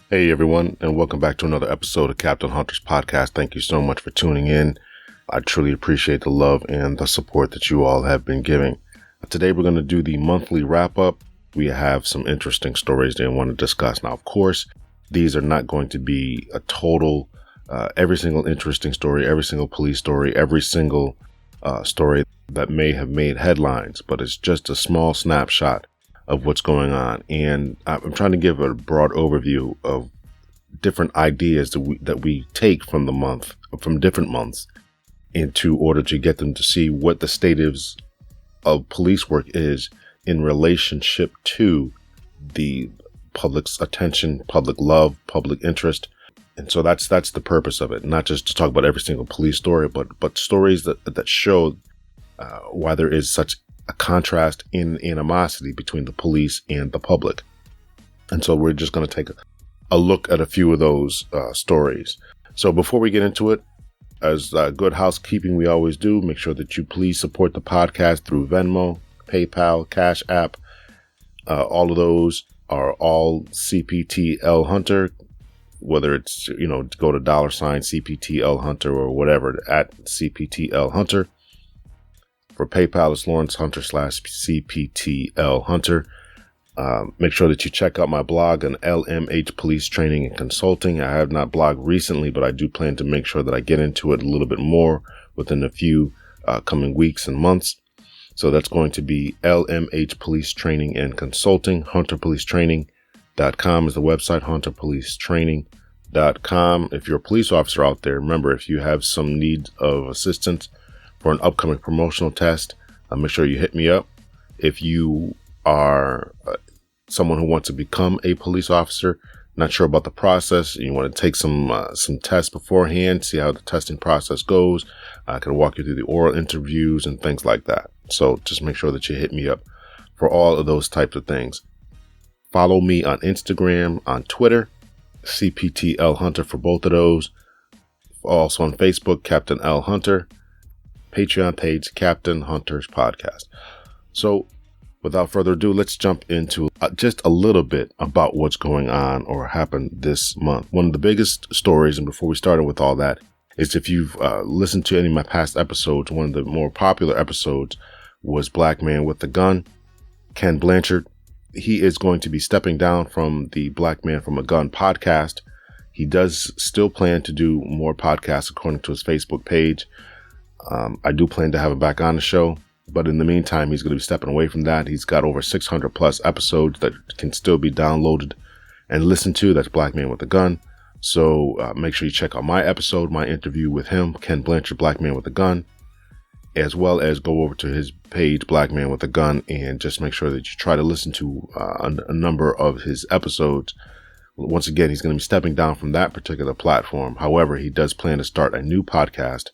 Hey everyone, and welcome back to another episode of Captain Hunter's Podcast. Thank you so much for tuning in. I truly appreciate the love and the support that you all have been giving. Today we're going to do the monthly wrap-up. We have some interesting stories that I want to discuss. Now, of course, these are not going to be a total, every single interesting story, every single police story, every single story that may have made headlines, but it's just a small snapshot of what's going on. And I'm trying to give a broad overview of different ideas that we take from different months into order to get them to see what the status of police work is in relationship to the public's attention, public love, public interest. And so that's the purpose of it, not just to talk about every single police story, but stories that show why there is such a contrast in animosity between the police and the public. And so we're just going to take a look at a few of those stories. So before we get into it, as good housekeeping we always do, make sure that you please support the podcast through Venmo, PayPal, Cash App. All of those are all CPTL Hunter, whether it's, go to $CPTL Hunter or whatever, at CPTL Hunter. For PayPal, it's Lawrence Hunter /CPTL Hunter. Make sure that you check out my blog on LMH Police Training and Consulting. I have not blogged recently, but I do plan to make sure that I get into it a little bit more within a few coming weeks and months. So that's going to be LMH Police Training and Consulting. HunterPolicetraining.com is the website, HunterPolicetraining.com. If you're a police officer out there, remember, if you have some need of assistance for an upcoming promotional test, make sure you hit me up. If you are someone who wants to become a police officer, not sure about the process, you want to take some tests beforehand, see how the testing process goes, I can walk you through the oral interviews and things like that. So just make sure that you hit me up for all of those types of things. Follow me on Instagram, on Twitter, CPTL Hunter for both of those. Also on Facebook, Captain L Hunter. Patreon page, Captain Hunter's Podcast. So without further ado, let's jump into just a little bit about what's going on or happened this month. One of the biggest stories, and before we started with all that, is if you've listened to any of my past episodes, one of the more popular episodes was Black Man with the Gun, Ken Blanchard. He is going to be stepping down from the Black Man from a Gun podcast. He does still plan to do more podcasts according to his Facebook page. I do plan to have him back on the show, but in the meantime, he's going to be stepping away from that. He's got over 600 plus episodes that can still be downloaded and listened to. That's Black Man with a Gun. So make sure you check out my episode, my interview with him, Ken Blanchard, Black Man with a Gun, as well as go over to his page, Black Man with a Gun, and just make sure that you try to listen to a number of his episodes. Once again, he's going to be stepping down from that particular platform. However, he does plan to start a new podcast.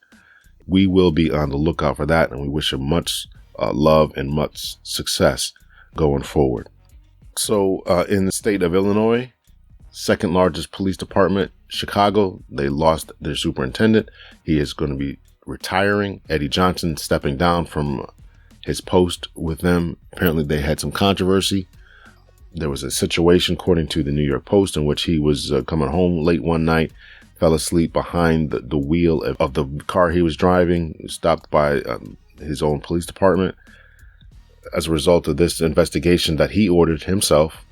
We will be on the lookout for that, and we wish him much love and much success going forward. So in the state of Illinois, second largest police department, Chicago, they lost their superintendent. He is going to be retiring. Eddie Johnson stepping down from his post with them. Apparently they had some controversy. There was a situation, according to the New York Post, in which he was coming home late one night, fell asleep behind the wheel of the car he was driving, stopped by his own police department. As a result of this investigation that he ordered himself,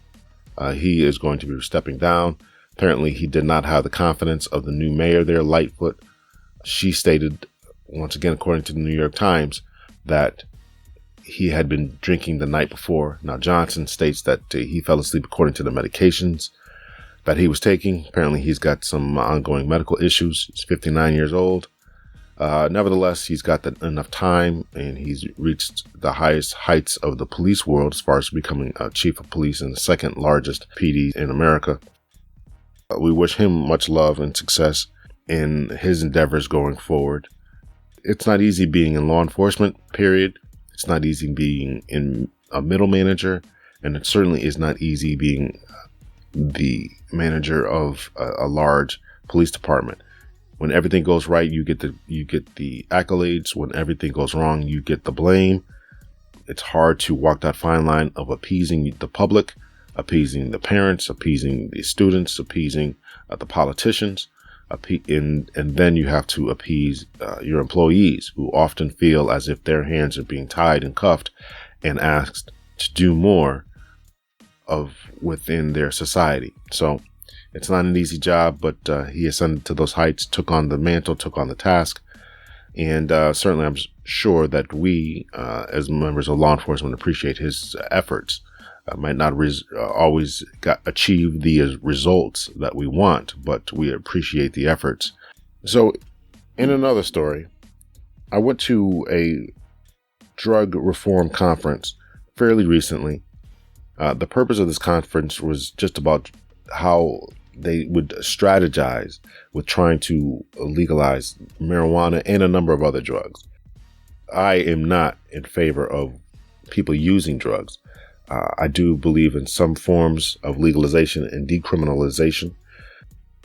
he is going to be stepping down. Apparently, he did not have the confidence of the new mayor there, Lightfoot. She stated, once again, according to the New York Times, that he had been drinking the night before. Now, Johnson states that he fell asleep according to the medications that he was taking. Apparently, he's got some ongoing medical issues. He's 59 years old. Nevertheless, he's got enough time, and he's reached the highest heights of the police world as far as becoming a chief of police in the second largest PD in America. We wish him much love and success in his endeavors going forward. It's not easy being in law enforcement, period. It's not easy being in a middle manager, and it certainly is not easy being the manager of a large police department. When everything goes right, you get the accolades. When everything goes wrong, you get the blame. It's hard to walk that fine line of appeasing the public, appeasing the parents, appeasing the students, appeasing the politicians, and then you have to appease your employees, who often feel as if their hands are being tied and cuffed and asked to do more of within their society. So it's not an easy job, but he ascended to those heights, took on the mantle, took on the task. And certainly I'm sure that we, as members of law enforcement, appreciate his efforts. Might not always achieve the results that we want, but we appreciate the efforts. So in another story, I went to a drug reform conference fairly recently. The purpose of this conference was just about how they would strategize with trying to legalize marijuana and a number of other drugs. I am not in favor of people using drugs. I do believe in some forms of legalization and decriminalization.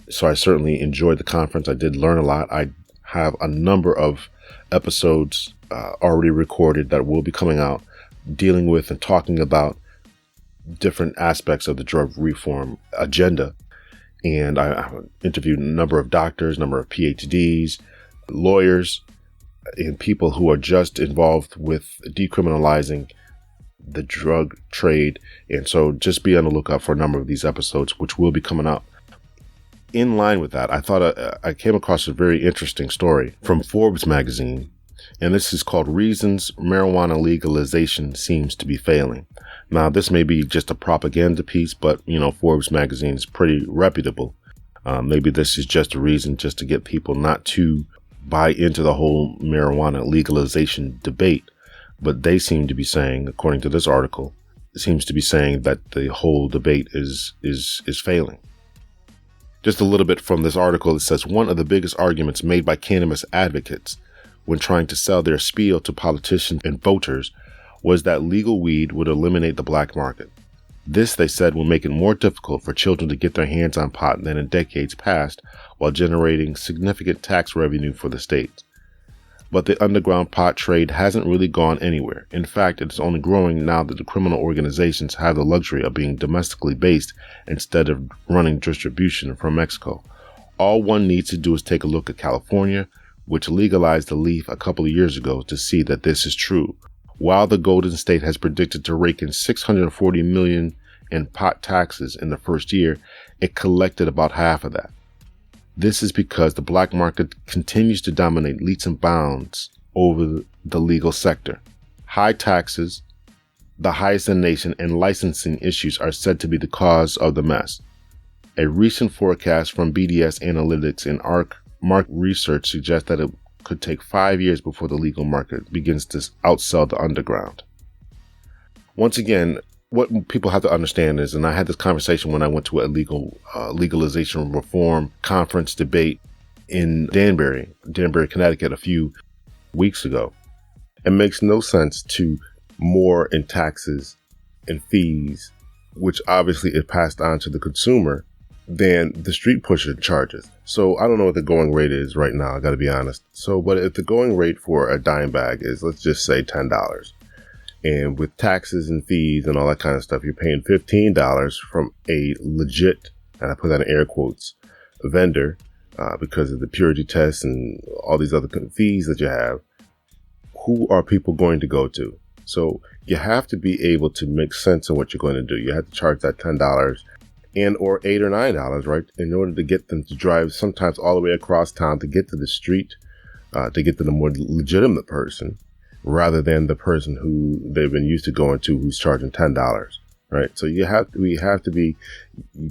So I certainly enjoyed the conference. I did learn a lot. I have a number of episodes already recorded that will be coming out, dealing with and talking about different aspects of the drug reform agenda. And I interviewed a number of doctors, a number of PhDs, lawyers, and people who are just involved with decriminalizing the drug trade. And so just be on the lookout for a number of these episodes, which will be coming up. In line with that, I thought I came across a very interesting story from Forbes magazine, and this is called Reasons Marijuana Legalization Seems to be Failing. Now, this may be just a propaganda piece, but, Forbes magazine is pretty reputable. Maybe this is just a reason just to get people not to buy into the whole marijuana legalization debate. But they seem to be saying, according to this article, it seems to be saying that the whole debate is failing. Just a little bit from this article, it says one of the biggest arguments made by cannabis advocates when trying to sell their spiel to politicians and voters was that legal weed would eliminate the black market. This, they said, will make it more difficult for children to get their hands on pot than in decades past, while generating significant tax revenue for the state. But the underground pot trade hasn't really gone anywhere. In fact, it's only growing now that the criminal organizations have the luxury of being domestically based instead of running distribution from Mexico. All one needs to do is take a look at California, which legalized the leaf a couple of years ago, to see that this is true. While the Golden State has predicted to rake in $640 million in pot taxes in the first year, it collected about half of that. This is because the black market continues to dominate leaps and bounds over the legal sector. High taxes, the highest in the nation, and licensing issues are said to be the cause of the mess. A recent forecast from BDS Analytics and ARC Market Research suggests that it could take 5 years before the legal market begins to outsell the underground. Once again, what people have to understand is, and I had this conversation when I went to a legalization reform conference debate in Danbury, Connecticut, a few weeks ago. It makes no sense to more in taxes and fees, which obviously is passed on to the consumer, than the street pusher charges. So I don't know what the going rate is right now, I gotta be honest. But if the going rate for a dime bag is, let's just say $10, and with taxes and fees and all that kind of stuff, you're paying $15 from a legit, and I put that in air quotes, vendor, because of the purity tests and all these other fees that you have. Who are people going to go to? So you have to be able to make sense of what you're going to do. You have to charge that $10 and or $8 or $9, right? In order to get them to drive sometimes all the way across town to get to the street, to get to the more legitimate person, rather than the person who they've been used to going to, who's charging $10, right? So we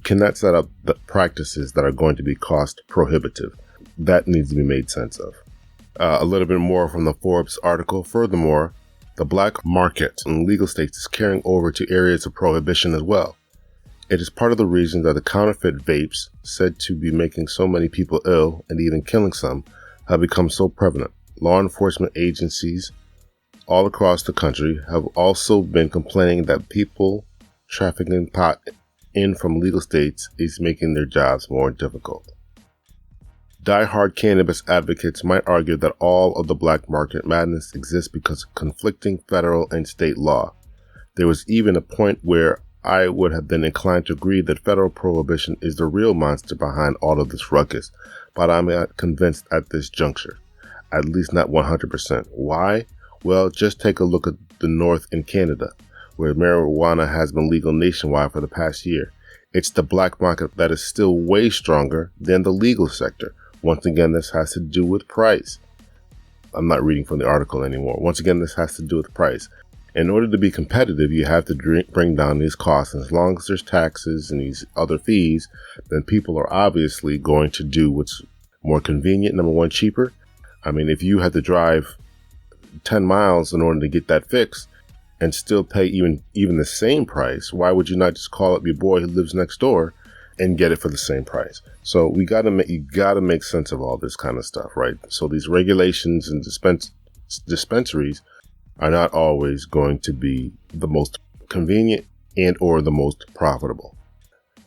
cannot set up the practices that are going to be cost prohibitive. That needs to be made sense of. A little bit more from the Forbes article. Furthermore, the black market in legal states is carrying over to areas of prohibition as well. It is part of the reason that the counterfeit vapes, said to be making so many people ill and even killing some, have become so prevalent. Law enforcement agencies all across the country have also been complaining that people trafficking pot in from legal states is making their jobs more difficult. Die-hard cannabis advocates might argue that all of the black market madness exists because of conflicting federal and state law. There was even a point where I would have been inclined to agree that federal prohibition is the real monster behind all of this ruckus, but I'm not convinced at this juncture, at least not 100%. Why? Well, just take a look at the North in Canada, where marijuana has been legal nationwide for the past year. It's the black market that is still way stronger than the legal sector. Once again, this has to do with price. I'm not reading from the article anymore. Once again, this has to do with price. In order to be competitive, you have to bring down these costs. And as long as there's taxes and these other fees, then people are obviously going to do what's more convenient. Number one, cheaper. I mean, if you had to drive 10 miles in order to get that fix and still pay even the same price, why would you not just call up your boy who lives next door and get it for the same price? So you got to make sense of all this kind of stuff, right? So these regulations and dispensaries are not always going to be the most convenient and or the most profitable.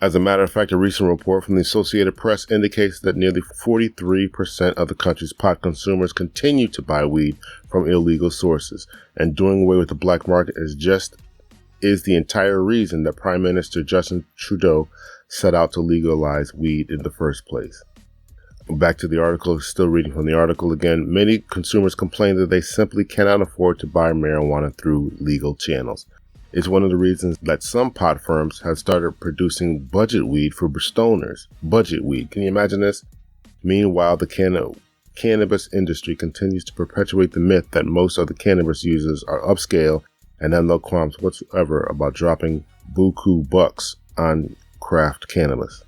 As a matter of fact, a recent report from the Associated Press indicates that nearly 43% of the country's pot consumers continue to buy weed from illegal sources, and doing away with the black market is the entire reason that Prime Minister Justin Trudeau set out to legalize weed in the first place. Back to the article, still reading from the article again. Many consumers complain that they simply cannot afford to buy marijuana through legal channels. It's one of the reasons that some pot firms have started producing budget weed for stoners. Budget weed. Can you imagine this? Meanwhile, the cannabis industry continues to perpetuate the myth that most of the cannabis users are upscale and have no qualms whatsoever about dropping buku bucks on craft cannabis.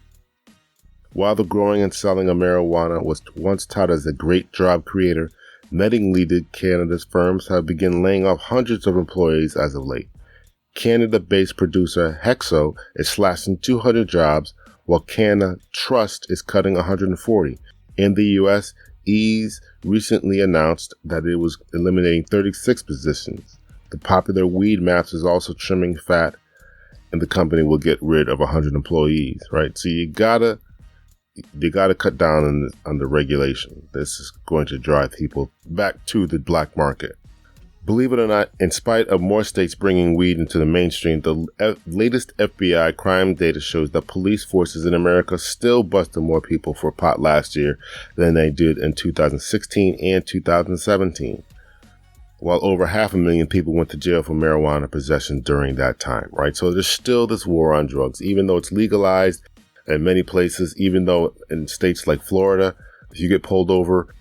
While the growing and selling of marijuana was once touted as a great job creator, many-leaded cannabis firms have begun laying off hundreds of employees as of late. Canada-based producer Hexo is slashing 200 jobs, while Canna Trust is cutting 140. In the U.S., Ease recently announced that it was eliminating 36 positions. The popular Weed Maps is also trimming fat, and the company will get rid of 100 employees, right? So you gotta cut down on the regulation. This is going to drive people back to the black market. Believe it or not, in spite of more states bringing weed into the mainstream, the latest FBI crime data shows that police forces in America still busted more people for pot last year than they did in 2016 and 2017. While over 500,000 people went to jail for marijuana possession during that time, right? So there's still this war on drugs, even though it's legalized in many places, even though in states like Florida, if you get pulled over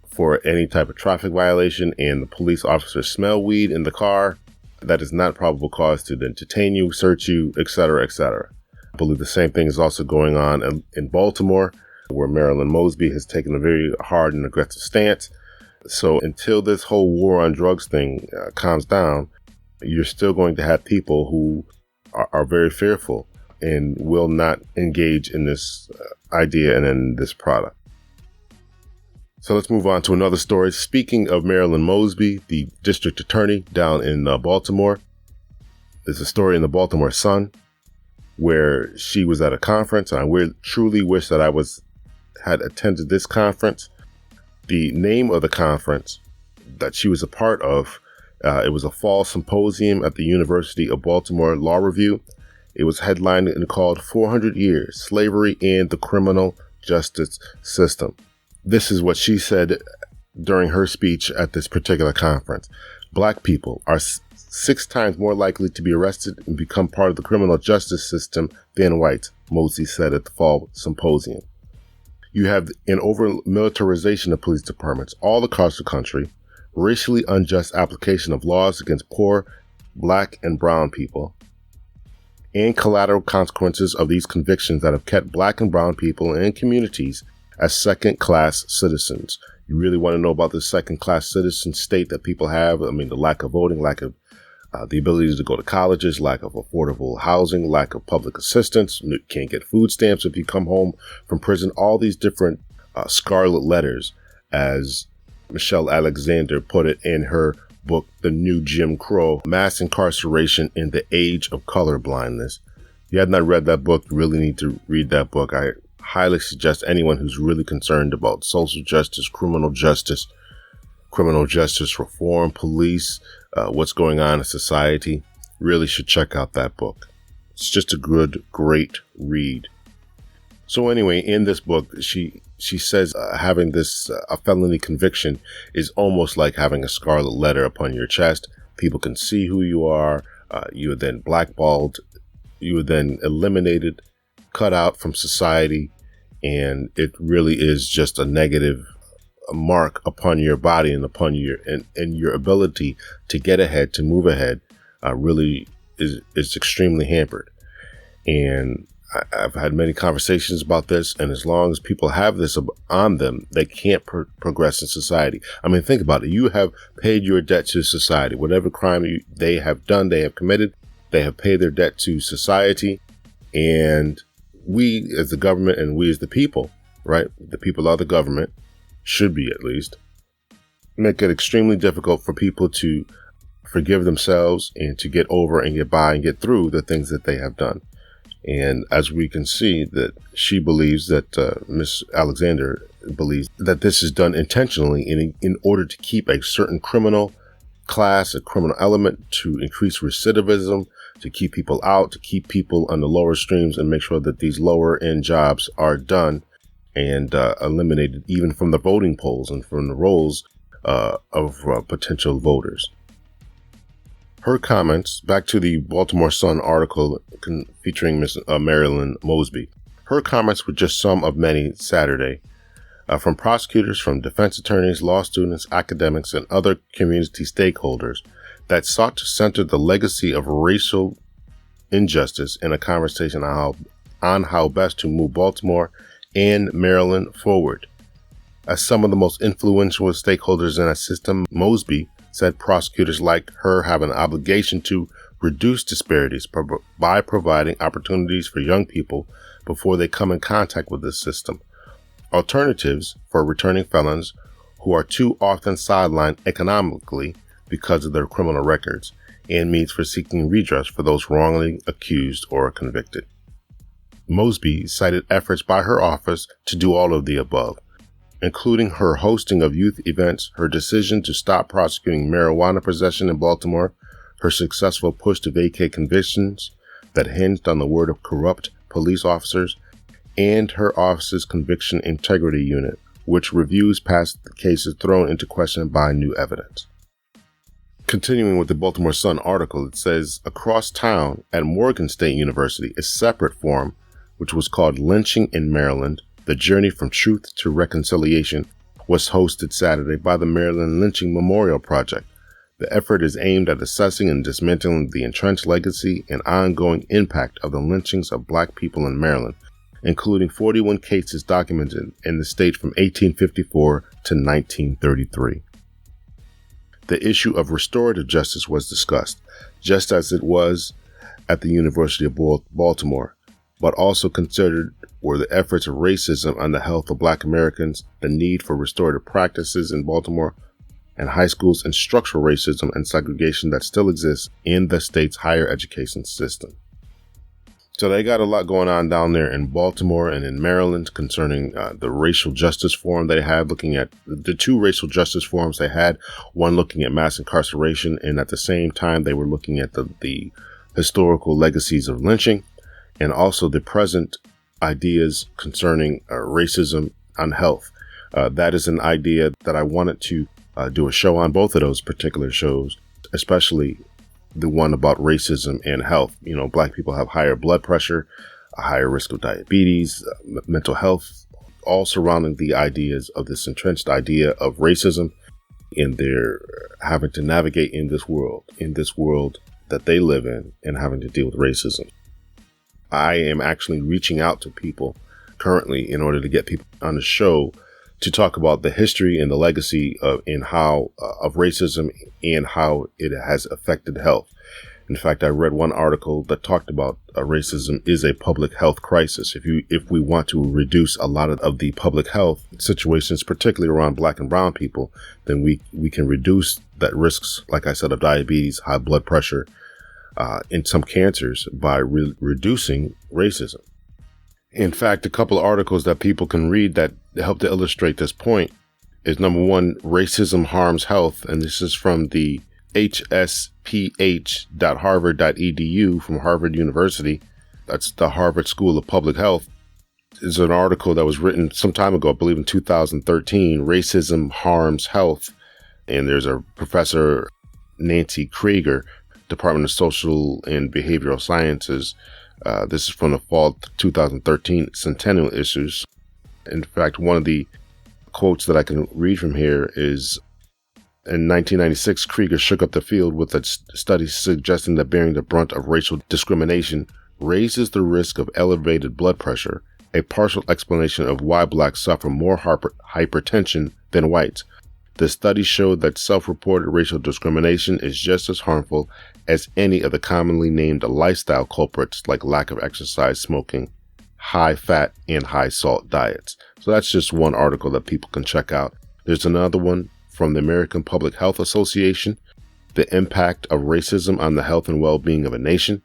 for any type of traffic violation and the police officers smell weed in the car, that is not probable cause to then detain you, search you, etc., etc. I believe the same thing is also going on in Baltimore, where Marilyn Mosby has taken a very hard and aggressive stance. So until this whole war on drugs thing calms down, you're still going to have people who are very fearful and will not engage in this idea and in this product. So let's move on to another story. Speaking of Marilyn Mosby, the district attorney down in Baltimore, there's a story in the Baltimore Sun where she was at a conference. And I truly wish that I had attended this conference. The name of the conference that she was a part of, it was a fall symposium at the University of Baltimore Law Review. It was headlined and called 400 Years, Slavery and the Criminal Justice System. This is what she said during her speech at this particular conference. Black people are 6 times more likely to be arrested and become part of the criminal justice system than whites, Mosby said at the fall symposium. You have an over-militarization of police departments all across the country, racially unjust application of laws against poor, black, and brown people, and collateral consequences of these convictions that have kept black and brown people and communities as second-class citizens. You really want to know about the second-class citizen state that people have? I mean, the lack of voting, lack of the ability to go to colleges, lack of affordable housing, lack of public assistance, you can't get food stamps if you come home from prison, all these different scarlet letters, as Michelle Alexander put it in her book, The New Jim Crow, Mass Incarceration in the Age of Colorblindness. If you have not read that book, you really need to read that book. I highly suggest anyone who's really concerned about social justice, criminal justice reform, police, what's going on in society, really should check out that book. It's just a good, great read. So anyway, in this book, she says having this a felony conviction is almost like having a scarlet letter upon your chest. People can see who you are. You are then blackballed. You are then eliminated, cut out from society. And it really is just a negative mark upon your body and upon your ability to get ahead, to move ahead, really is extremely hampered. And I've had many conversations about this, and as long as people have this on them, they can't progress in society. I mean, think about it. You have paid your debt to society. Whatever crime they have done, they have committed, they have paid their debt to society. And we as the government and we as the people, right? The people are the government, should be at least, make it extremely difficult for people to forgive themselves and to get over and get by and get through the things that they have done. And as we can see, that she believes that Miss Alexander believes that this is done intentionally in order to keep a certain criminal class, a criminal element, to increase recidivism, to keep people out, to keep people on the lower streams and make sure that these lower end jobs are done and eliminated even from the voting polls and from the rolls of potential voters. Her comments, back to the Baltimore Sun article featuring Miss Marilyn Mosby. Her comments were just some of many Saturday from prosecutors, from defense attorneys, law students, academics, and other community stakeholders that sought to center the legacy of racial injustice in a conversation on how best to move Baltimore and Maryland forward. As some of the most influential stakeholders in a system, Mosby said prosecutors like her have an obligation to reduce disparities by providing opportunities for young people before they come in contact with this system. Alternatives for returning felons who are too often sidelined economically because of their criminal records, and means for seeking redress for those wrongly accused or convicted. Mosby cited efforts by her office to do all of the above, including her hosting of youth events, her decision to stop prosecuting marijuana possession in Baltimore, her successful push to vacate convictions that hinged on the word of corrupt police officers, and her office's conviction integrity unit, which reviews past cases thrown into question by new evidence. Continuing with the Baltimore Sun article, it says, across town at Morgan State University, a separate forum, which was called Lynching in Maryland, The Journey from Truth to Reconciliation, was hosted Saturday by the Maryland Lynching Memorial Project. The effort is aimed at assessing and dismantling the entrenched legacy and ongoing impact of the lynchings of Black people in Maryland, including 41 cases documented in the state from 1854 to 1933. The issue of restorative justice was discussed, just as it was at the University of Baltimore, but also considered were the efforts of racism on the health of Black Americans, the need for restorative practices in Baltimore and high schools, and structural racism and segregation that still exists in the state's higher education system. So they got a lot going on down there in Baltimore and in Maryland concerning the racial justice forum they had, looking at the two racial justice forums they had, one looking at mass incarceration, and at the same time they were looking at the historical legacies of lynching and also the present ideas concerning racism on health. That is an idea that I wanted to do a show on, both of those particular shows, especially the one about racism and health. You know, Black people have higher blood pressure, a higher risk of diabetes, mental health, all surrounding the ideas of this entrenched idea of racism, and they're having to navigate in this world that they live in, and having to deal with racism. I am actually reaching out to people currently in order to get people on the show to talk about the history and the legacy of racism and how it has affected health. In fact, I read one article that talked about racism is a public health crisis. If we want to reduce a lot of the public health situations, particularly around Black and brown people, then we can reduce that risks, like I said, of diabetes, high blood pressure, and some cancers by reducing racism. In fact, a couple of articles that people can read that help to illustrate this point is, number one, Racism Harms Health. And this is from the hsph.harvard.edu from Harvard University. that's the Harvard School of Public Health, is an article that was written some time ago, I believe in 2013, Racism Harms Health. And there's a professor, Nancy Krieger, Department of Social and Behavioral Sciences. This is from the fall 2013 Centennial issues. In fact, one of the quotes that I can read from here is, in 1996, Krieger shook up the field with a study suggesting that bearing the brunt of racial discrimination raises the risk of elevated blood pressure, a partial explanation of why blacks suffer more hypertension than whites. The study showed that self-reported racial discrimination is just as harmful as any of the commonly named lifestyle culprits like lack of exercise, smoking, high fat, and high salt diets. So that's just one article that people can check out. There's another one from the American Public Health Association, The Impact of Racism on the Health and Well-Being of a Nation.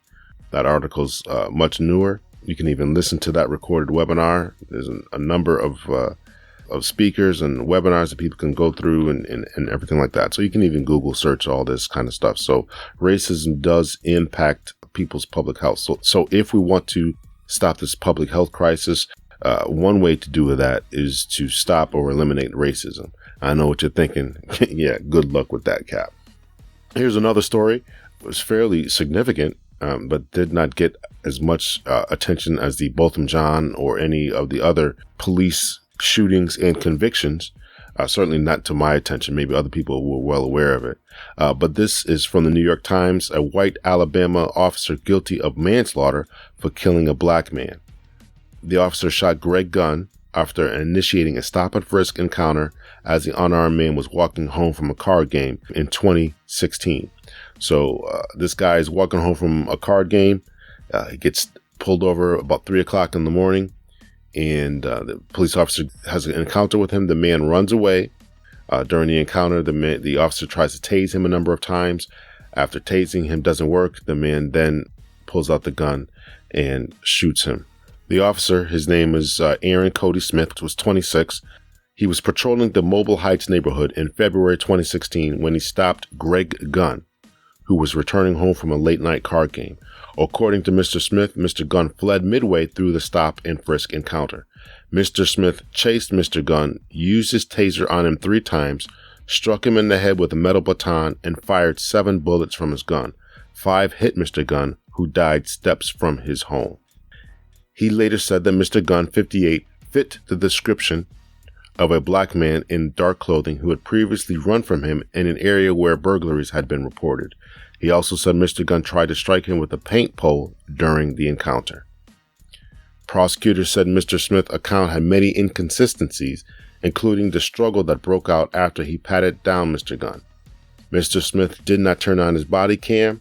That article's much newer. You can even listen to that recorded webinar. There's a number of speakers and webinars that people can go through and everything like that. So you can even Google search all this kind of stuff. So racism does impact people's public health. So if we want to stop this public health crisis, one way to do that is to stop or eliminate racism. I know what you're thinking. Yeah, good luck with that, Cap. Here's another story. It was fairly significant, but did not get as much attention as the Botham Jean or any of the other police shootings and convictions. Certainly not to my attention. Maybe other people were well aware of it. But this is from the New York Times, a white Alabama officer guilty of manslaughter for killing a black man. The officer shot Greg Gunn after initiating a stop-and-frisk encounter as the unarmed man was walking home from a card game in 2016. So this guy is walking home from a card game. He gets pulled over about 3 o'clock in the morning, and the police officer has an encounter with him. The man runs away. During the encounter, the officer tries to tase him a number of times. After tasing him doesn't work, the man then pulls out the gun and shoots him. The officer, his name is Aaron Cody Smith, was 26. He was patrolling the Mobile Heights neighborhood in February 2016 when he stopped Greg Gunn, who was returning home from a late-night card game. According to Mr. Smith, Mr. Gunn fled midway through the stop and frisk encounter. Mr. Smith chased Mr. Gunn, used his taser on him 3 times, struck him in the head with a metal baton, and fired 7 bullets from his gun. 5 hit Mr. Gunn, who died steps from his home. He later said that Mr. Gunn, 58, fit the description of a black man in dark clothing who had previously run from him in an area where burglaries had been reported. He also said Mr. Gunn tried to strike him with a paint pole during the encounter. Prosecutors said Mr. Smith's account had many inconsistencies, including the struggle that broke out after he patted down Mr. Gunn. Mr. Smith did not turn on his body cam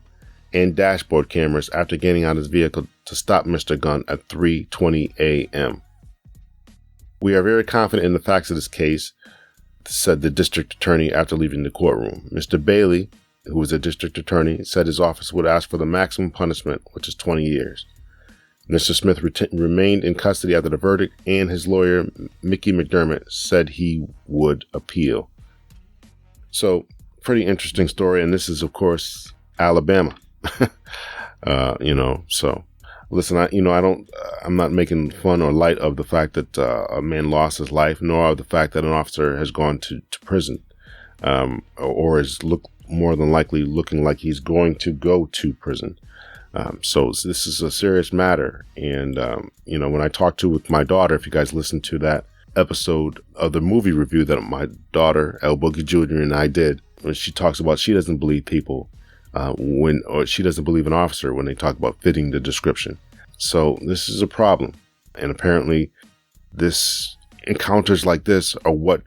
and dashboard cameras after getting out of his vehicle to stop Mr. Gunn at 3:20 a.m. We are very confident in the facts of this case, said the district attorney after leaving the courtroom. Mr. Bailey, who was a district attorney, said his office would ask for the maximum punishment, which is 20 years. Mr. Smith remained in custody after the verdict, and his lawyer, Mickey McDermott, said he would appeal. So, pretty interesting story, and this is, of course, Alabama. So listen, I'm not making fun or light of the fact that a man lost his life, nor of the fact that an officer has gone to prison, or is more than likely looking like he's going to go to prison. So this is a serious matter. And, when I talked with my daughter, if you guys listened to that episode of the movie review that my daughter, El Boogie Jr. and I did, when she talks about she doesn't believe people or she doesn't believe an officer when they talk about fitting the description. So this is a problem. And apparently this encounters like this are what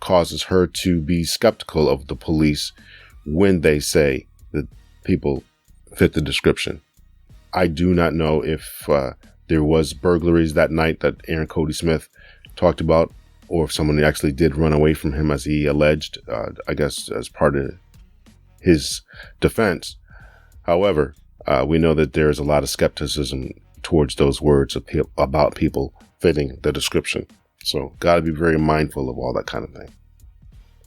causes her to be skeptical of the police when they say that people fit the description. I do not know if there was burglaries that night that Aaron Cody Smith talked about, or if someone actually did run away from him as he alleged, I guess as part of his defense. However, we know that there is a lot of skepticism towards those words about people fitting the description. So got to be very mindful of all that kind of thing.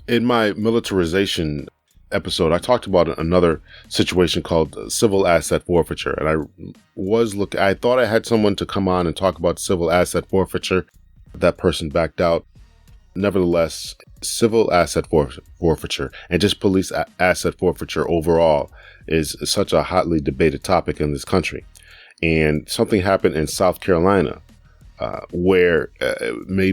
In my militarization episode, I talked about another situation called civil asset forfeiture. And I thought I had someone to come on and talk about civil asset forfeiture. That person backed out. Nevertheless, civil asset forfeiture and just police asset forfeiture overall is such a hotly debated topic in this country. And something happened in South Carolina where it may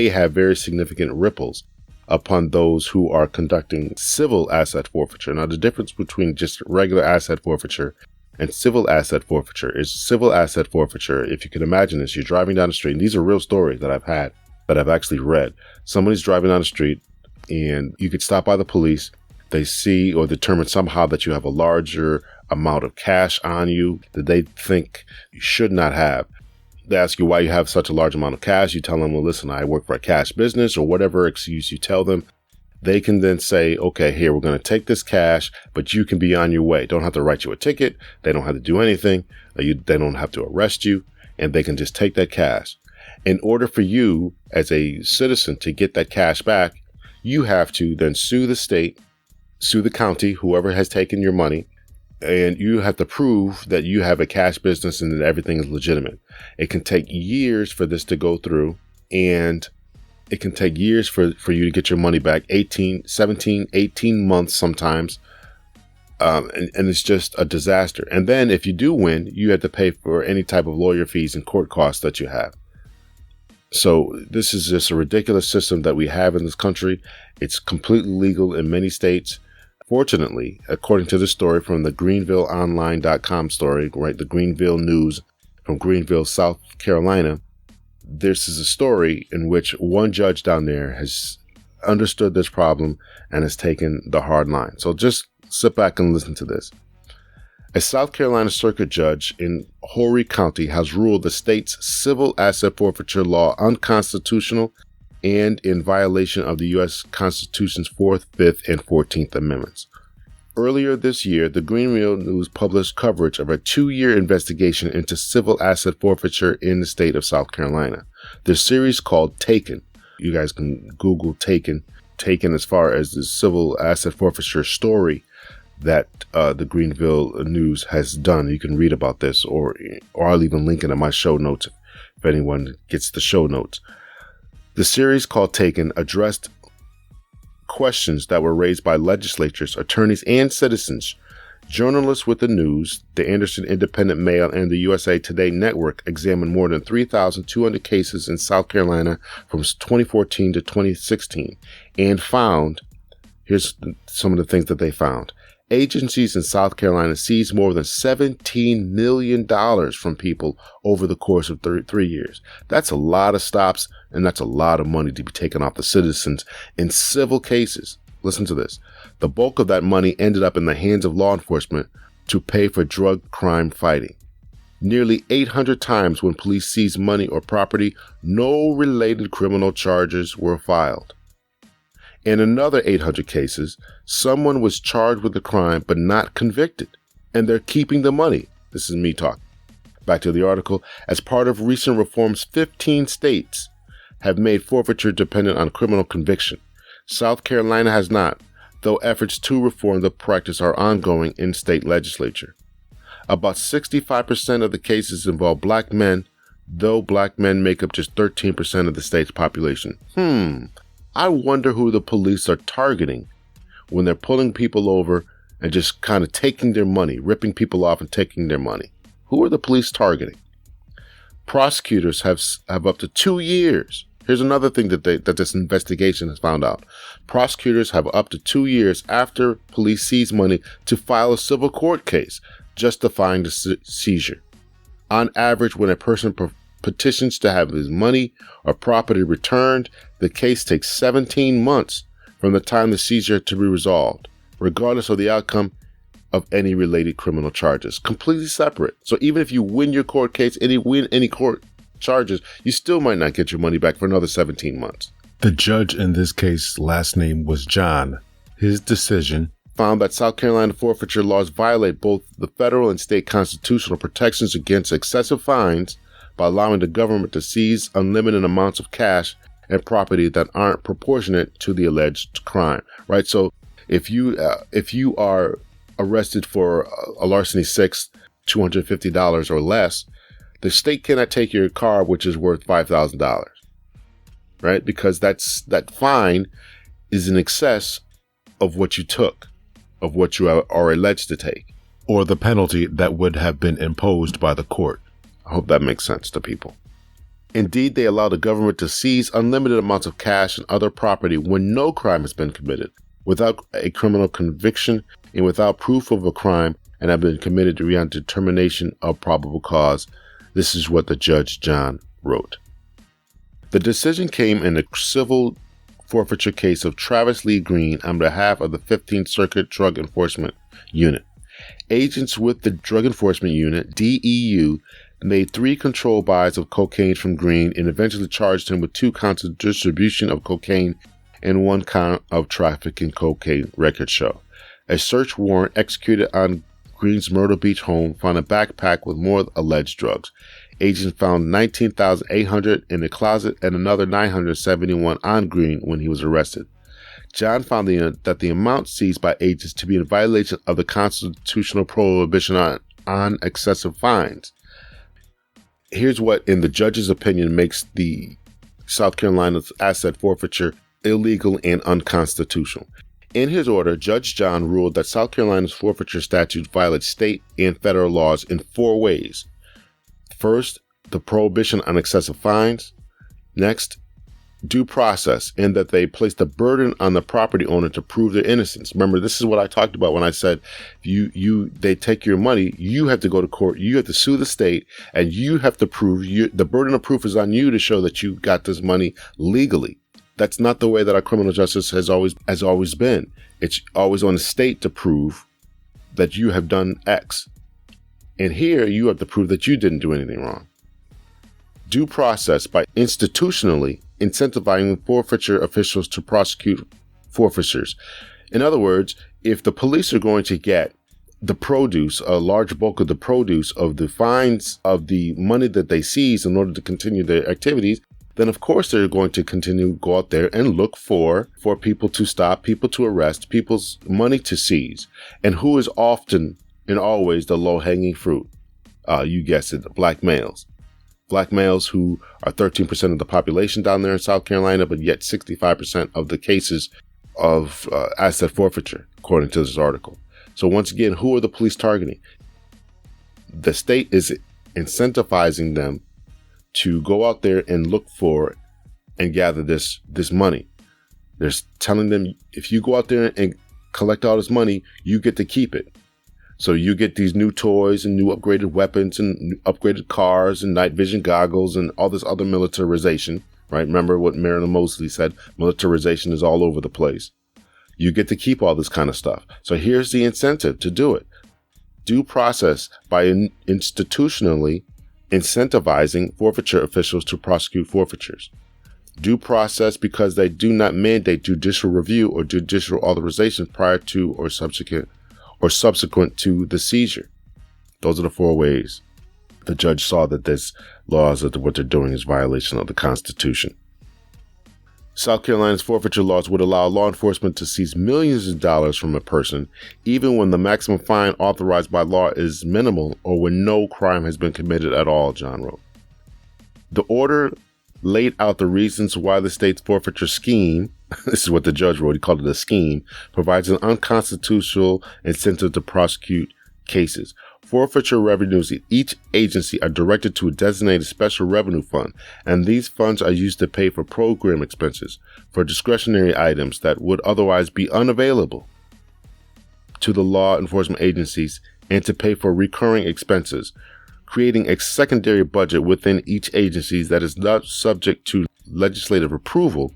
have very significant ripples upon those who are conducting civil asset forfeiture. Now, the difference between just regular asset forfeiture and civil asset forfeiture is civil asset forfeiture. If you can imagine this, you're driving down the street, and these are real stories that I've actually read. Somebody's driving down the street and you could stop by the police. They see or determine somehow that you have a larger amount of cash on you that they think you should not have. They ask you why you have such a large amount of cash. You tell them, well, listen, I work for a cash business, or whatever excuse you tell them. They can then say, okay, here, we're going to take this cash, but you can be on your way. Don't have to write you a ticket. They don't have to do anything. They don't have to arrest you, and they can just take that cash. In order for you as a citizen to get that cash back, you have to then sue the state, sue the county, whoever has taken your money, and you have to prove that you have a cash business and that everything is legitimate. It can take years for this to go through, and it can take years for you to get your money back, 18 months sometimes. And it's just a disaster. And then if you do win, you have to pay for any type of lawyer fees and court costs that you have. So this is just a ridiculous system that we have in this country. It's completely legal in many states. Fortunately, according to the story from the GreenvilleOnline.com story, right, the Greenville News from Greenville, South Carolina, this is a story in which one judge down there has understood this problem and has taken the hard line. So just sit back and listen to this. A South Carolina circuit judge in Horry County has ruled the state's civil asset forfeiture law unconstitutional and in violation of the U.S. Constitution's 4th, 5th, and 14th Amendments. Earlier this year, the Greenville News published coverage of a 2-year investigation into civil asset forfeiture in the state of South Carolina. The series called Taken. You guys can Google Taken as far as the civil asset forfeiture story that the Greenville News has done. You can read about this, or I'll even link it in my show notes if anyone gets the show notes. The series called Taken addressed questions that were raised by legislators, attorneys, and citizens. Journalists with the News, the Anderson Independent Mail, and the USA Today Network examined more than 3,200 cases in South Carolina from 2014 to 2016 and found, here's some of the things that they found. Agencies in South Carolina seized more than $17 million from people over the course of 3 years. That's a lot of stops, and that's a lot of money to be taken off the citizens in civil cases. Listen to this. The bulk of that money ended up in the hands of law enforcement to pay for drug crime fighting. Nearly 800 times when police seized money or property, no related criminal charges were filed. In another 800 cases, someone was charged with the crime but not convicted, and they're keeping the money. This is me talking. Back to the article. As part of recent reforms, 15 states have made forfeiture dependent on criminal conviction. South Carolina has not, though efforts to reform the practice are ongoing in state legislature. About 65% of the cases involve black men, though black men make up just 13% of the state's population. I wonder who the police are targeting when they're pulling people over and just kind of taking their money, ripping people off and taking their money. Who are the police targeting? Prosecutors have up to 2 years. Here's another thing that this investigation has found out. Prosecutors have up to 2 years after police seize money to file a civil court case justifying the seizure. On average, when a person petitions to have his money or property returned, the case takes 17 months from the time the seizure to be resolved, regardless of the outcome of any related criminal charges. Completely separate. So even if you win your court case, win any court charges, you still might not get your money back for another 17 months. The judge in this case, last name was John. His decision found that South Carolina forfeiture laws violate both the federal and state constitutional protections against excessive fines by allowing the government to seize unlimited amounts of cash and property that aren't proportionate to the alleged crime, right? So if you are arrested for a larceny 6, $250 or less, the state cannot take your car, which is worth $5,000, right? Because that fine is in excess of what you took, of what you are alleged to take, or the penalty that would have been imposed by the court. I hope that makes sense to people. Indeed, they allow the government to seize unlimited amounts of cash and other property when no crime has been committed, without a criminal conviction and without proof of a crime, and have been committed beyond determination of probable cause. This is what the Judge John wrote. The decision came in a civil forfeiture case of Travis Lee Green on behalf of the 15th Circuit Drug Enforcement Unit. Agents with the Drug Enforcement Unit, DEU, made 3 controlled buys of cocaine from Green and eventually charged him with 2 counts of distribution of cocaine and 1 count of trafficking cocaine, records show. A search warrant executed on Green's Myrtle Beach home found a backpack with more alleged drugs. Agents found $19,800 in the closet and another $971 on Green when he was arrested. John found that the amount seized by agents to be in violation of the constitutional prohibition on excessive fines. Here's what, in the judge's opinion, makes the South Carolina's asset forfeiture illegal and unconstitutional. In his order, Judge John ruled that South Carolina's forfeiture statute violates state and federal laws in 4 ways. First, the prohibition on excessive fines. Next, due process, in that they place the burden on the property owner to prove their innocence. Remember, this is what I talked about when I said they take your money, you have to go to court, you have to sue the state, and you have to prove the burden of proof is on you to show that you got this money legally. That's not the way that our criminal justice has always been. It's always on the state to prove that you have done X. And here you have to prove that you didn't do anything wrong. Due process, by institutionally incentivizing forfeiture officials to prosecute forfeitures. In other words, if the police are going to get the produce, a large bulk of the produce of the fines of the money that they seize in order to continue their activities, then of course they're going to continue to go out there and look for people to stop, people to arrest, people's money to seize. And who is often and always the low-hanging fruit? You guessed it, black males. Black males who are 13% of the population down there in South Carolina, but yet 65% of the cases of asset forfeiture, according to this article. So once again, who are the police targeting? The state is incentivizing them to go out there and look for and gather this money. They're telling them, if you go out there and collect all this money, you get to keep it. So you get these new toys and new upgraded weapons and upgraded cars and night vision goggles and all this other militarization, right? Remember what Marilyn Mosley said, militarization is all over the place. You get to keep all this kind of stuff. So here's the incentive to do it. Due process, by institutionally incentivizing forfeiture officials to prosecute forfeitures. Due process, because they do not mandate judicial review or judicial authorization prior to or subsequent to the seizure. Those are the 4 ways the judge saw that this laws that what they're doing is violation of the Constitution. South Carolina's forfeiture laws would allow law enforcement to seize millions of dollars from a person, even when the maximum fine authorized by law is minimal or when no crime has been committed at all, John wrote. The order laid out the reasons why the state's forfeiture scheme, this is what the judge wrote, he called it a scheme, provides an unconstitutional incentive to prosecute cases. Forfeiture revenues in each agency are directed to a designated special revenue fund, and these funds are used to pay for program expenses, for discretionary items that would otherwise be unavailable to the law enforcement agencies, and to pay for recurring expenses, creating a secondary budget within each agency that is not subject to legislative approval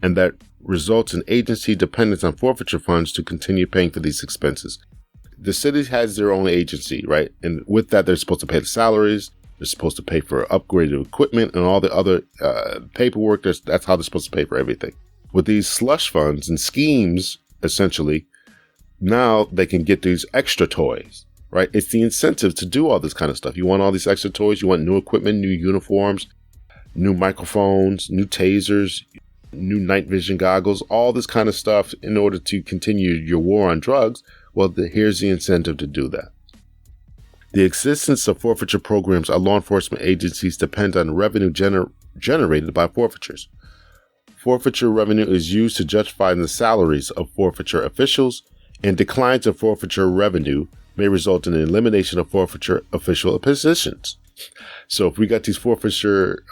and that results in agency dependence on forfeiture funds to continue paying for these expenses. The city has their own agency, right? And with that, they're supposed to pay the salaries. They're supposed to pay for upgraded equipment and all the other paperwork. That's how they're supposed to pay for everything. With these slush funds and schemes, essentially, now they can get these extra toys, right? It's the incentive to do all this kind of stuff. You want all these extra toys. You want new equipment, new uniforms. new microphones, new tasers, new night vision goggles, all this kind of stuff in order to continue your war on drugs. Well, here's the incentive to do that. The existence of forfeiture programs at law enforcement agencies depend on revenue generated by forfeitures. Forfeiture revenue is used to justify the salaries of forfeiture officials, and declines of forfeiture revenue may result in the elimination of forfeiture official positions. So if we got these forfeiture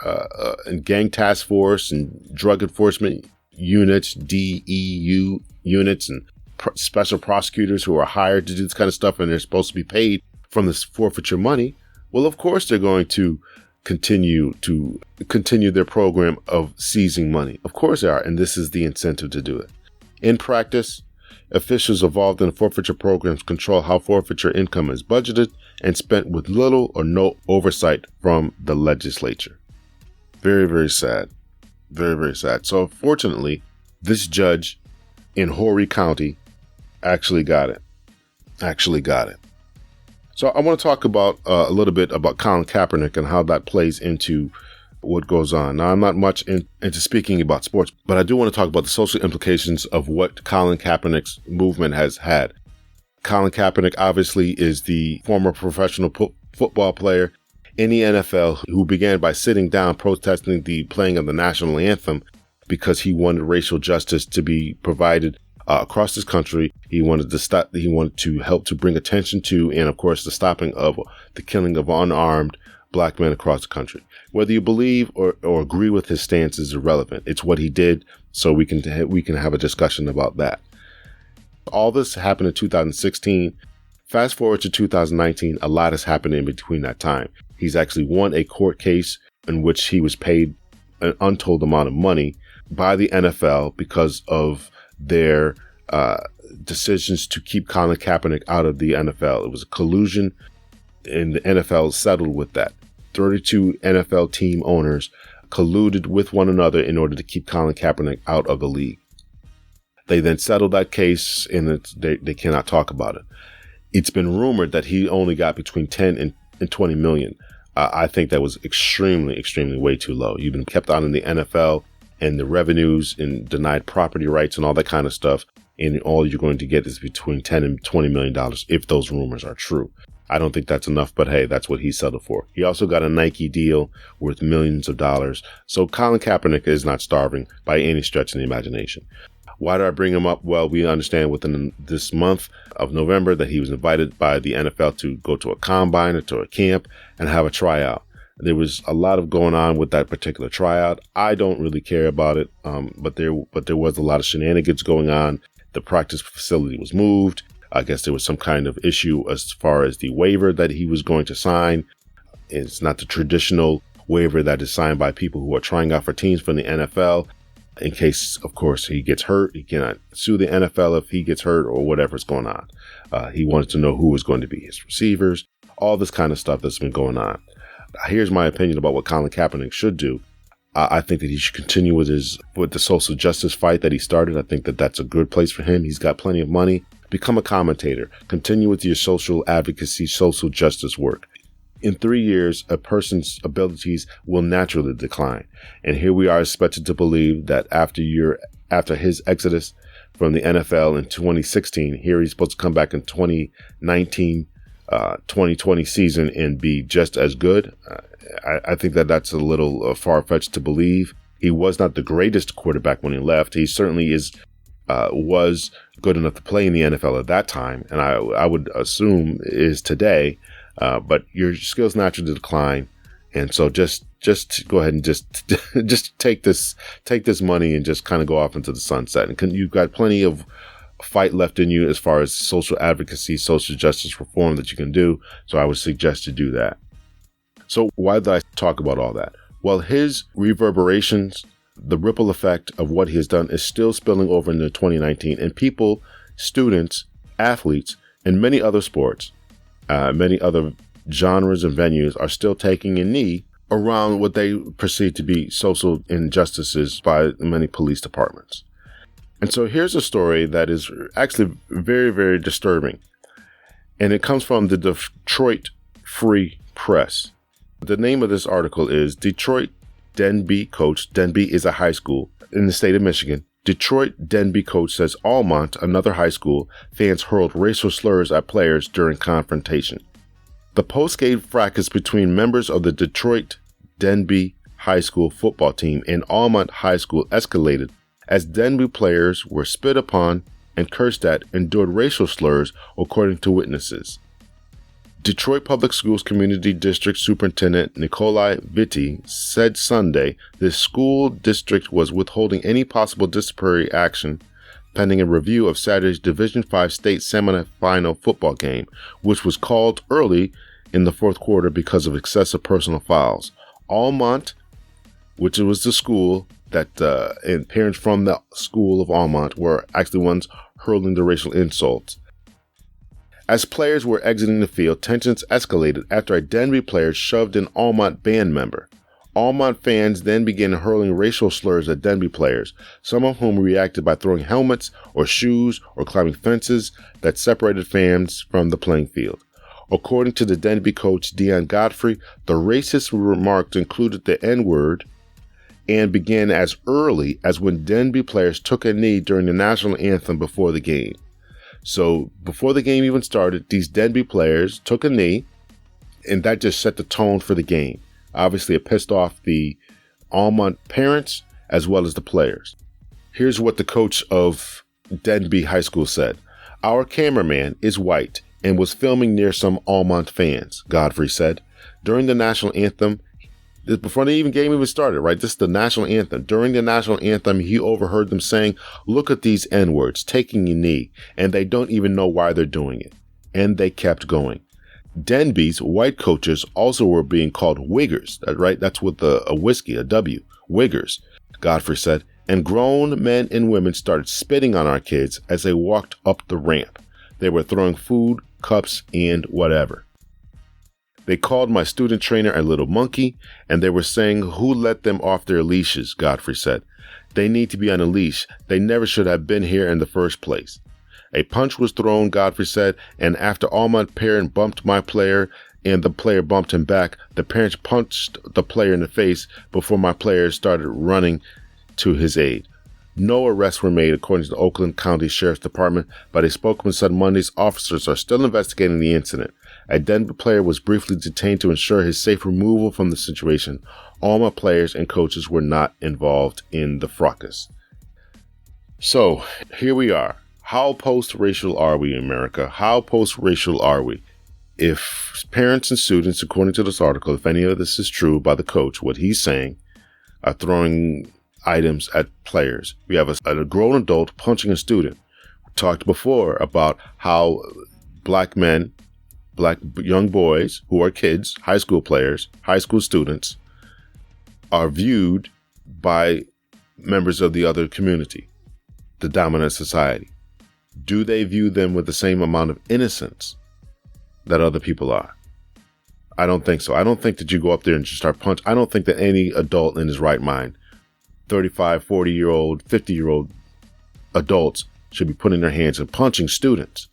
and gang task force and drug enforcement units, DEU units, and special prosecutors who are hired to do this kind of stuff, and they're supposed to be paid from this forfeiture money, well, of course they're going to continue their program of seizing money. Of course they are, and this is the incentive to do it. In practice, officials involved in forfeiture programs control how forfeiture income is budgeted and spent with little or no oversight from the legislature. Very, very sad. Very, very sad. So fortunately, this judge in Horry County actually got it. So I want to talk about a little bit about Colin Kaepernick and how that plays into what goes on. Now, I'm not much into speaking about sports, but I do want to talk about the social implications of what Colin Kaepernick's movement has had. Colin Kaepernick obviously is the former professional football player in the NFL who began by sitting down protesting the playing of the national anthem because he wanted racial justice to be provided across this country. He wanted to help to bring attention to, and of course, the stopping of the killing of unarmed black men across the country. Whether you believe or agree with his stance is irrelevant. It's what he did, so we can have a discussion about that. All this happened in 2016. Fast forward to 2019, a lot has happened in between that time. He's actually won a court case in which he was paid an untold amount of money by the NFL because of their decisions to keep Colin Kaepernick out of the NFL. It was a collusion, and the NFL settled with that. 32 NFL team owners colluded with one another in order to keep Colin Kaepernick out of the league. They then settled that case, and they cannot talk about it. It's been rumored that he only got between 10 and 20 million. I think that was extremely, extremely way too low. You've been kept out in the NFL and the revenues and denied property rights and all that kind of stuff. And all you're going to get is between 10 and $20 million if those rumors are true. I don't think that's enough, but hey, that's what he settled for. He also got a Nike deal worth millions of dollars. So Colin Kaepernick is not starving by any stretch of the imagination. Why do I bring him up? Well, we understand within this month of November that he was invited by the NFL to go to a combine or to a camp and have a tryout. There was a lot of going on with that particular tryout. I don't really care about it, but there was a lot of shenanigans going on. The practice facility was moved. I guess there was some kind of issue as far as the waiver that he was going to sign. It's not the traditional waiver that is signed by people who are trying out for teams from the NFL. In case, of course, he gets hurt, he cannot sue the NFL if he gets hurt or whatever's going on. He wanted to know who was going to be his receivers, all this kind of stuff that's been going on. Here's my opinion about what Colin Kaepernick should do. I think that he should continue with the social justice fight that he started. I think that that's a good place for him. He's got plenty of money. Become a commentator. Continue with your social advocacy, social justice work. In 3 years, a person's abilities will naturally decline. And here we are expected to believe that after his exodus from the NFL in 2016, here he's supposed to come back in 2019, 2020 season and be just as good. I think that that's a little far-fetched to believe. He was not the greatest quarterback when he left. He certainly was good enough to play in the NFL at that time, and I would assume is today. But your skills naturally decline, and so just go ahead and just take this money and just kind of go off into the sunset. And you've got plenty of fight left in you as far as social advocacy, social justice reform that you can do. So I would suggest you do that. So why did I talk about all that? Well, his reverberations, the ripple effect of what he has done is still spilling over into 2019, and people, students, athletes, and many other sports, many other genres and venues are still taking a knee around what they perceive to be social injustices by many police departments. And so here's a story that is actually very, very disturbing. And it comes from the Detroit Free Press. The name of this article is Detroit Denby coach, Denby is a high school in the state of Michigan. Detroit Denby coach says Almont, another high school, fans hurled racial slurs at players during confrontation. The post-game fracas between members of the Detroit Denby High School football team and Almont High School escalated as Denby players were spit upon and cursed at, endured racial slurs, according to witnesses. Detroit Public Schools Community District Superintendent Nikolai Vitti said Sunday the school district was withholding any possible disciplinary action pending a review of Saturday's Division V state semifinal football game, which was called early in the fourth quarter because of excessive personal fouls. Almont, which was the school that and parents from the school of Almont were actually ones hurling the racial insults. As players were exiting the field, tensions escalated after a Denby player shoved an Almont band member. Almont fans then began hurling racial slurs at Denby players, some of whom reacted by throwing helmets or shoes or climbing fences that separated fans from the playing field. According to the Denby coach Dion Godfrey, the racist remarks included the N-word and began as early as when Denby players took a knee during the national anthem before the game. So before the game even started, these Denby players took a knee, and that just set the tone for the game. Obviously, it pissed off the Almont parents as well as the players. Here's what the coach of Denby High School said. Our cameraman is white and was filming near some Almont fans, Godfrey said. During the national anthem, before the game even started, right? This is the national anthem. During the national anthem, he overheard them saying, look at these N-words, taking a knee, and they don't even know why they're doing it. And they kept going. Denby's white coaches also were being called wiggers, right? That's with a whiskey, a W, wiggers, Godfrey said. And grown men and women started spitting on our kids as they walked up the ramp. They were throwing food, cups, and whatever. They called my student trainer a little monkey, and they were saying who let them off their leashes, Godfrey said. They need to be on a leash. They never should have been here in the first place. A punch was thrown, Godfrey said, and after Almont parent bumped my player and the player bumped him back, the parents punched the player in the face before my player started running to his aid. No arrests were made, according to the Oakland County Sheriff's Department, but a spokesman said Monday's officers are still investigating the incident. A Denver player was briefly detained to ensure his safe removal from the situation. All my players and coaches were not involved in the fracas. So, here we are. How post-racial are we in America? How post-racial are we? If parents and students, according to this article, if any of this is true by the coach, what he's saying, are throwing items at players. We have a grown adult punching a student. We talked before about how black men, black young boys who are kids, high school players, high school students, are viewed by members of the other community, the dominant society. Do they view them with the same amount of innocence that other people are? I don't think so. I don't think that you go up there and just start punching. I don't think that any adult in his right mind, 35, 40-year-old, 50-year-old adults should be putting their hands and punching students.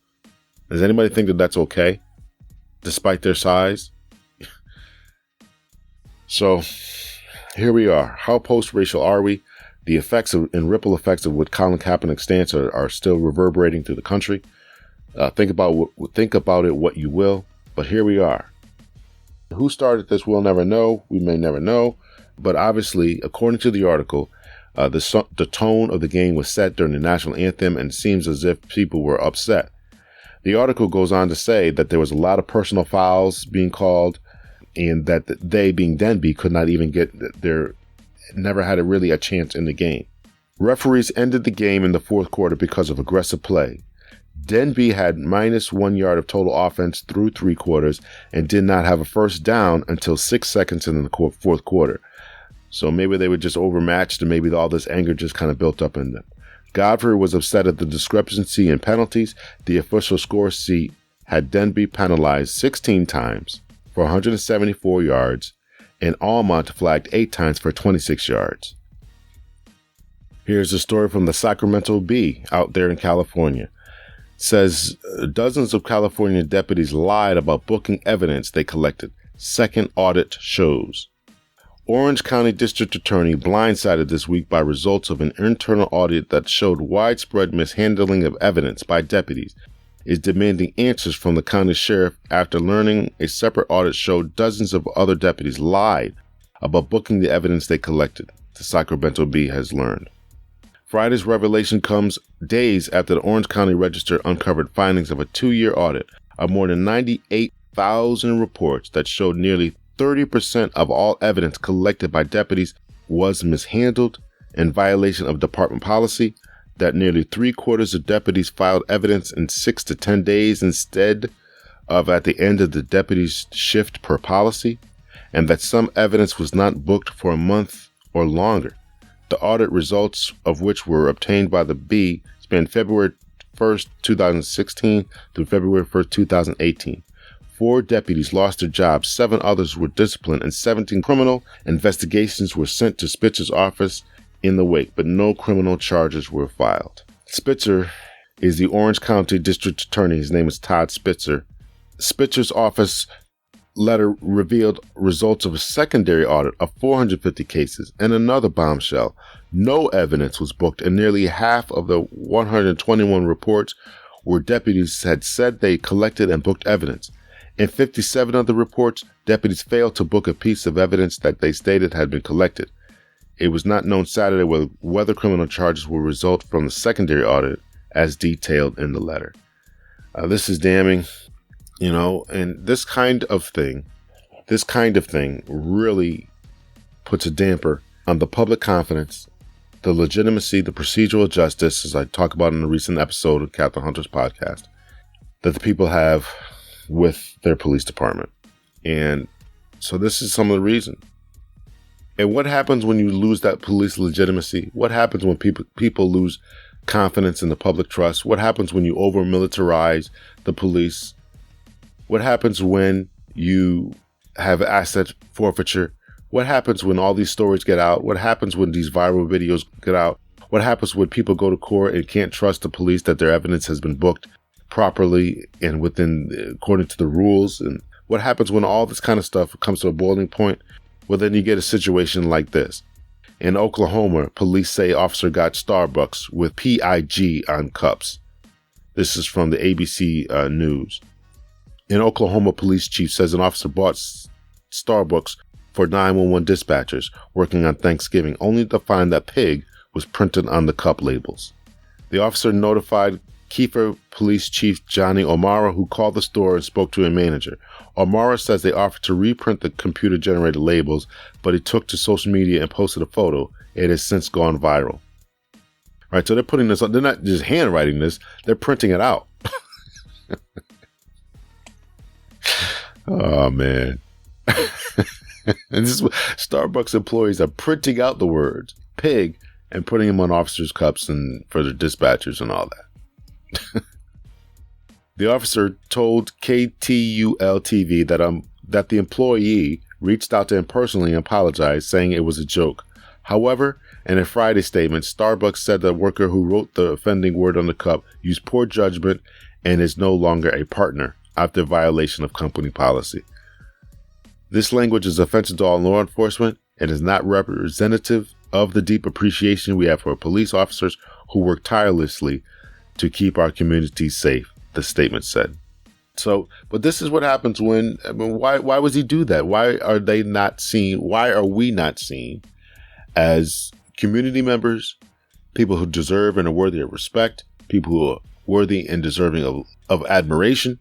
Does anybody think that that's okay, despite their size? So here we are. How post-racial are we? The effects and ripple effects of what Colin Kaepernick's stance are still reverberating through the country. Think about it what you will, but here we are. Who started this, we'll never know. We may never know. But obviously, according to the article, the tone of the game was set during the national anthem, and it seems as if people were upset. The article goes on to say that there was a lot of personal fouls being called, and that they, being Denby, could not even never had really a chance in the game. Referees ended the game in the fourth quarter because of aggressive play. Denby had -1 yard of total offense through 3 quarters and did not have a first down until 6 seconds in the fourth quarter. So maybe they were just overmatched, and maybe all this anger just kind of built up in them. Godfrey was upset at the discrepancy in penalties. The official score sheet had Denby penalized 16 times for 174 yards, and Almont flagged 8 times for 26 yards. Here's a story from the Sacramento Bee out there in California. Says dozens of California deputies lied about booking evidence they collected. Second audit shows. Orange County District Attorney blindsided this week by results of an internal audit that showed widespread mishandling of evidence by deputies, is demanding answers from the county sheriff after learning a separate audit showed dozens of other deputies lied about booking the evidence they collected, the Sacramento Bee has learned. Friday's revelation comes days after the Orange County Register uncovered findings of a 2-year audit of more than 98,000 reports that showed nearly 30% of all evidence collected by deputies was mishandled in violation of department policy, that nearly 3/4 of deputies filed evidence in 6 to 10 days instead of at the end of the deputy's shift per policy, and that some evidence was not booked for a month or longer. The audit results of which were obtained by the Bee spanned February 1st, 2016 through February 1st, 2018. 4 deputies lost their jobs, 7 others were disciplined, and 17 criminal investigations were sent to Spitzer's office in the wake, but no criminal charges were filed. Spitzer is the Orange County District Attorney. His name is Todd Spitzer. Spitzer's office letter revealed results of a secondary audit of 450 cases and another bombshell. No evidence was booked, and nearly half of the 121 reports where deputies had said they collected and booked evidence. In 57 of the reports, deputies failed to book a piece of evidence that they stated had been collected. It was not known Saturday whether criminal charges will result from the secondary audit, as detailed in the letter. This is damning, and this kind of thing really puts a damper on the public confidence, the legitimacy, the procedural justice, as I talk about in a recent episode of Captain Hunter's podcast, that the people have with their police department. And so this is some of the reason. And what happens when you lose that police legitimacy? What happens when people lose confidence in the public trust? What happens when you over-militarize the police? What happens when you have asset forfeiture? What happens when all these stories get out? What happens when these viral videos get out? What happens when people go to court and can't trust the police that their evidence has been booked properly and according to the rules? And what happens when all this kind of stuff comes to a boiling point? Well, then you get a situation like this. In Oklahoma, police say officer got Starbucks with PIG on cups. This is from the ABC News. An Oklahoma police chief says an officer bought Starbucks for 911 dispatchers working on Thanksgiving, only to find that pig was printed on the cup labels. The officer notified Kiefer Police Chief Johnny O'Mara, who called the store and spoke to a manager. O'Mara says they offered to reprint the computer-generated labels, but he took to social media and posted a photo. It has since gone viral. Right, so they're putting this on. They're not just handwriting this; they're printing it out. Oh man! And this is what Starbucks employees are printing out the words "pig" and putting them on officers' cups and for their dispatchers and all that. The officer told KTUL-TV that the employee reached out to him personally and apologized, saying it was a joke. However, in a Friday statement, Starbucks said the worker who wrote the offending word on the cup used poor judgment and is no longer a partner after violation of company policy. This language is offensive to all law enforcement and is not representative of the deep appreciation we have for police officers who work tirelessly to keep our communities safe, the statement said. So, but this is what happens why was he do that? Why are we not seen as community members, people who deserve and are worthy of respect, people who are worthy and deserving of admiration?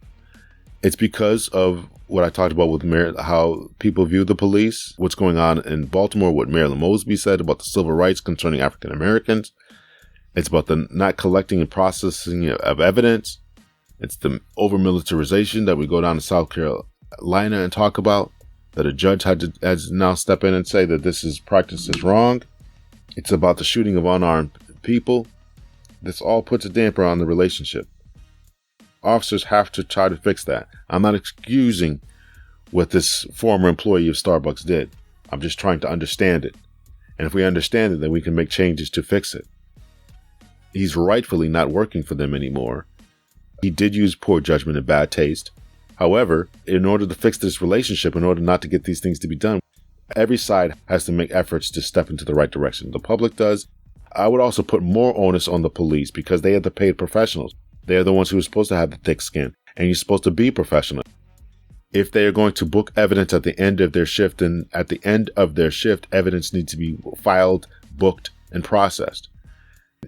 It's because of what I talked about with how people view the police, what's going on in Baltimore, what Marilyn Mosby said about the civil rights concerning African Americans. It's about the not collecting and processing of evidence. It's the over-militarization that we go down to South Carolina and talk about, that a judge has now step in and say that this practice is wrong. It's about the shooting of unarmed people. This all puts a damper on the relationship. Officers have to try to fix that. I'm not excusing what this former employee of Starbucks did. I'm just trying to understand it. And if we understand it, then we can make changes to fix it. He's rightfully not working for them anymore. He did use poor judgment and bad taste. However, in order to fix this relationship, in order not to get these things to be done, Every side has to make efforts to step into the right direction. The public does. I would also put more onus on the police because they are the paid professionals. They are the ones who are supposed to have the thick skin, and you're supposed to be professional. If they are going to book evidence at the end of their shift, then at the end of their shift, evidence needs to be filed, booked, and processed.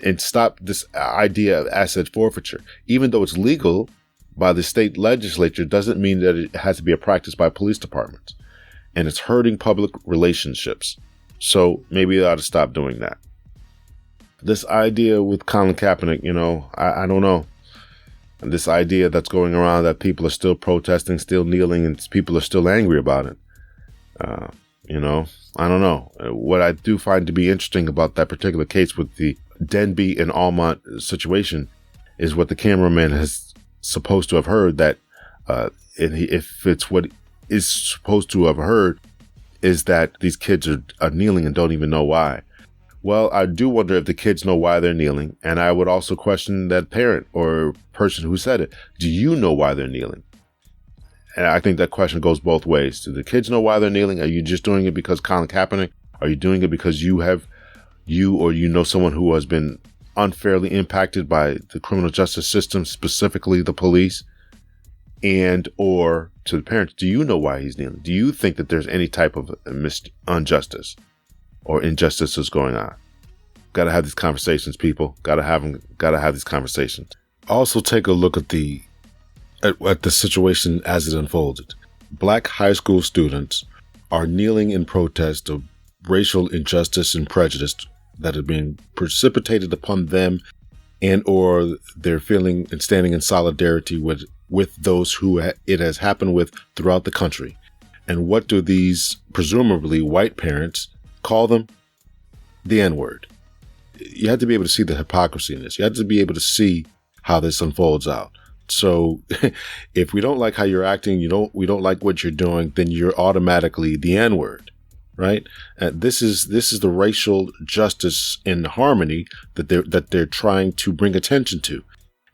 And stop this idea of asset forfeiture. Even though it's legal by the state legislature, doesn't mean that it has to be a practice by police departments. And it's hurting public relationships. So maybe they ought to stop doing that. This idea with Colin Kaepernick, I don't know. And this idea that's going around that people are still protesting, still kneeling, and people are still angry about it. I don't know. What I do find to be interesting about that particular case with the Denby and Almont situation is what the cameraman has supposed to have heard, that if it's what is supposed to have heard, is that these kids are kneeling and don't even know why. Well, I do wonder if the kids know why they're kneeling, and I would also question that parent or person who said it. Do you know why they're kneeling? And I think that question goes both ways. Do the kids know why they're kneeling? Are you just doing it because Colin Kaepernick? Are you doing it because you know someone who has been unfairly impacted by the criminal justice system, specifically the police? And or to the parents, do you know why he's kneeling? Do you think that there's any type of injustice or injustice is going on? Got to have these conversations, people. Got to have these conversations. Also, take a look at the situation as it unfolded. Black high school students are kneeling in protest of racial injustice and prejudice that are being precipitated upon them, and or they're feeling and standing in solidarity with those who it has happened with throughout the country. And what do these presumably white parents call them? The N-word. You have to be able to see the hypocrisy in this. You have to be able to see how this unfolds out. So if we don't like how you're acting, we don't like what you're doing, then you're automatically the N-word, right? This is the racial justice and harmony that they're trying to bring attention to.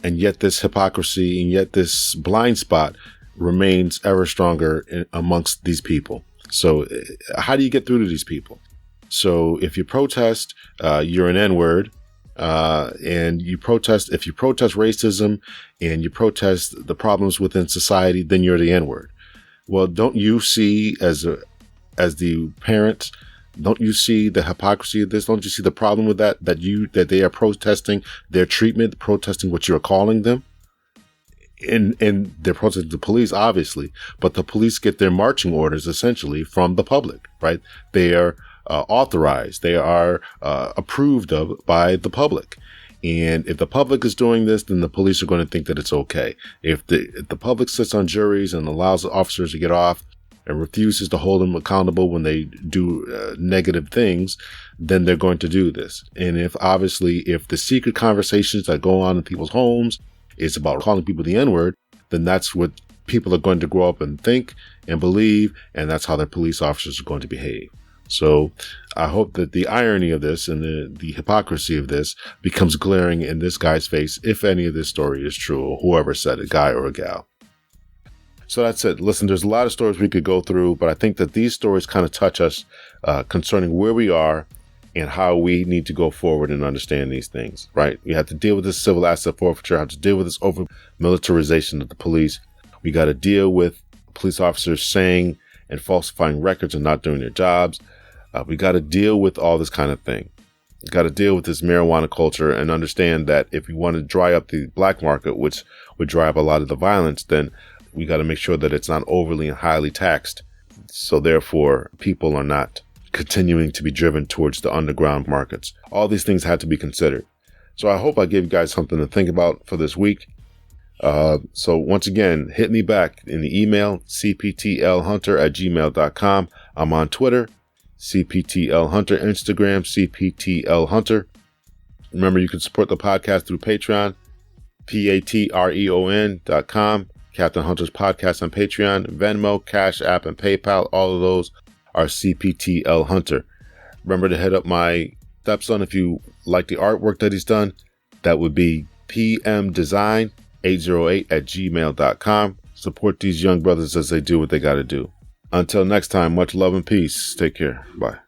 And yet this hypocrisy and yet this blind spot remains ever stronger amongst these people. So how do you get through to these people? So if you protest, you're an N-word, and if you protest racism and you protest the problems within society, then you're the N-word. Well, don't you see as the parents, don't you see the hypocrisy of this? Don't you see the problem with that they are protesting their treatment, protesting what you're calling them? And they're protesting the police, obviously, but the police get their marching orders essentially from the public, right? They are authorized. They are approved of by the public. And if the public is doing this, then the police are going to think that it's okay. If the public sits on juries and allows the officers to get off and refuses to hold them accountable when they do negative things, then they're going to do this. And if the secret conversations that go on in people's homes is about calling people the N-word, then that's what people are going to grow up and think and believe, and that's how their police officers are going to behave. So I hope that the irony of this and the hypocrisy of this becomes glaring in this guy's face, if any of this story is true, or whoever said it, guy or a gal. So that's it. Listen, there's a lot of stories we could go through, but I think that these stories kind of touch us concerning where we are and how we need to go forward and understand these things, right? We have to deal with this civil asset forfeiture, have to deal with this over-militarization of the police. We got to deal with police officers saying and falsifying records and not doing their jobs. We got to deal with all this kind of thing. We got to deal with this marijuana culture and understand that if we want to dry up the black market, which would drive a lot of the violence, then we got to make sure that it's not overly and highly taxed. So therefore, people are not continuing to be driven towards the underground markets. All these things had to be considered. So I hope I gave you guys something to think about for this week. So once again, hit me back in the email, cptlhunter@gmail.com. I'm on Twitter, cptlhunter, Instagram, cptlhunter. Remember, you can support the podcast through Patreon, patreon.com, Captain Hunter's Podcast on Patreon, Venmo, Cash App, and PayPal. All of those are CPTL Hunter. Remember to hit up my stepson if you like the artwork that he's done. That would be pmdesign808@gmail.com. Support these young brothers as they do what they got to do. Until next time, much love and peace. Take care. Bye.